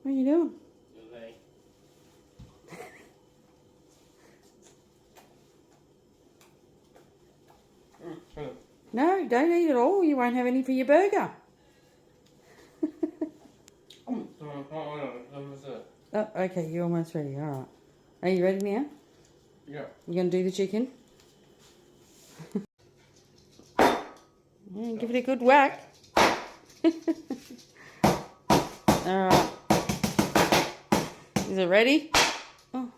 What are you doing? No, don't eat it all. You won't have any for your burger. Oh, okay, you're almost ready. All right. Are you ready now? Yeah. You going to do the chicken? Yeah, give it a good whack. All right. Is it ready? Oh.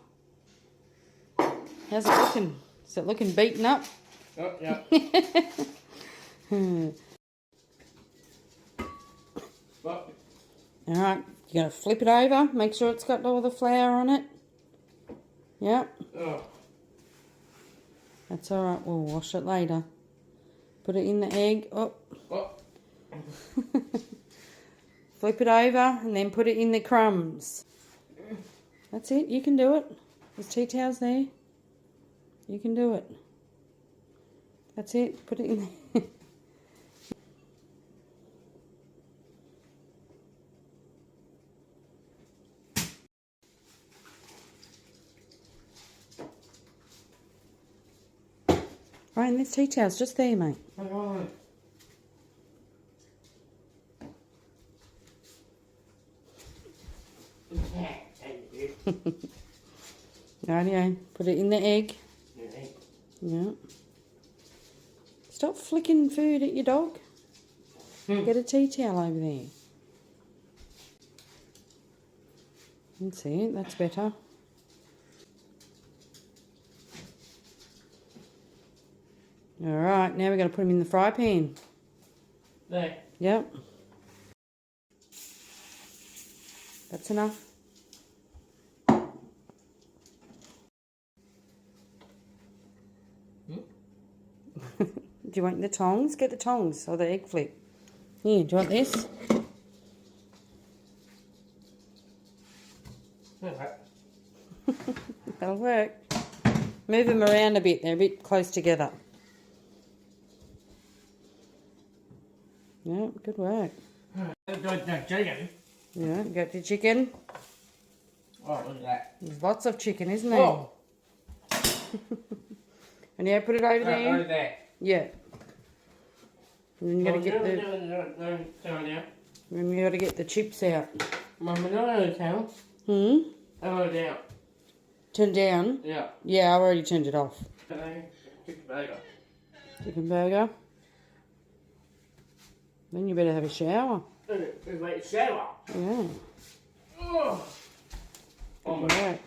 How's it looking? Is it looking beaten up? Oh, yeah. All right, you're going to flip it over. Make sure it's got all the flour on it. Yep. Oh. That's all right. We'll wash it later. Put it in the egg. Oh. Oh. Flip it over and then put it in the crumbs. That's it. You can do it. There's tea towels there. You can do it. That's it. Put it in there. Right, and there's tea towels just there, mate. Rightio, put it in the egg. Yeah. Stop flicking food at your dog. Get a tea towel over there. That's it, that's better. Alright, now we're going to put them in the fry pan. There. Yep. That's enough. Do you want the tongs? Get the tongs or the egg flip. Here, do you want this? That'll work. Move them around a bit. They're a bit close together. Yeah, good work. Got the chicken. Yeah, got your chicken. Oh, look at that. There's lots of chicken, isn't there? Oh. And yeah, put it over there. Over there. Yeah. And then you got to get the. No. Then you got to get the chips out. Mama, no, towel. Oh, down. Turn down. Yeah. Yeah, I've already turned it off. Chicken burger. Chicken burger. Then you better have a shower. Wait, shower. Yeah. Oh. Good work.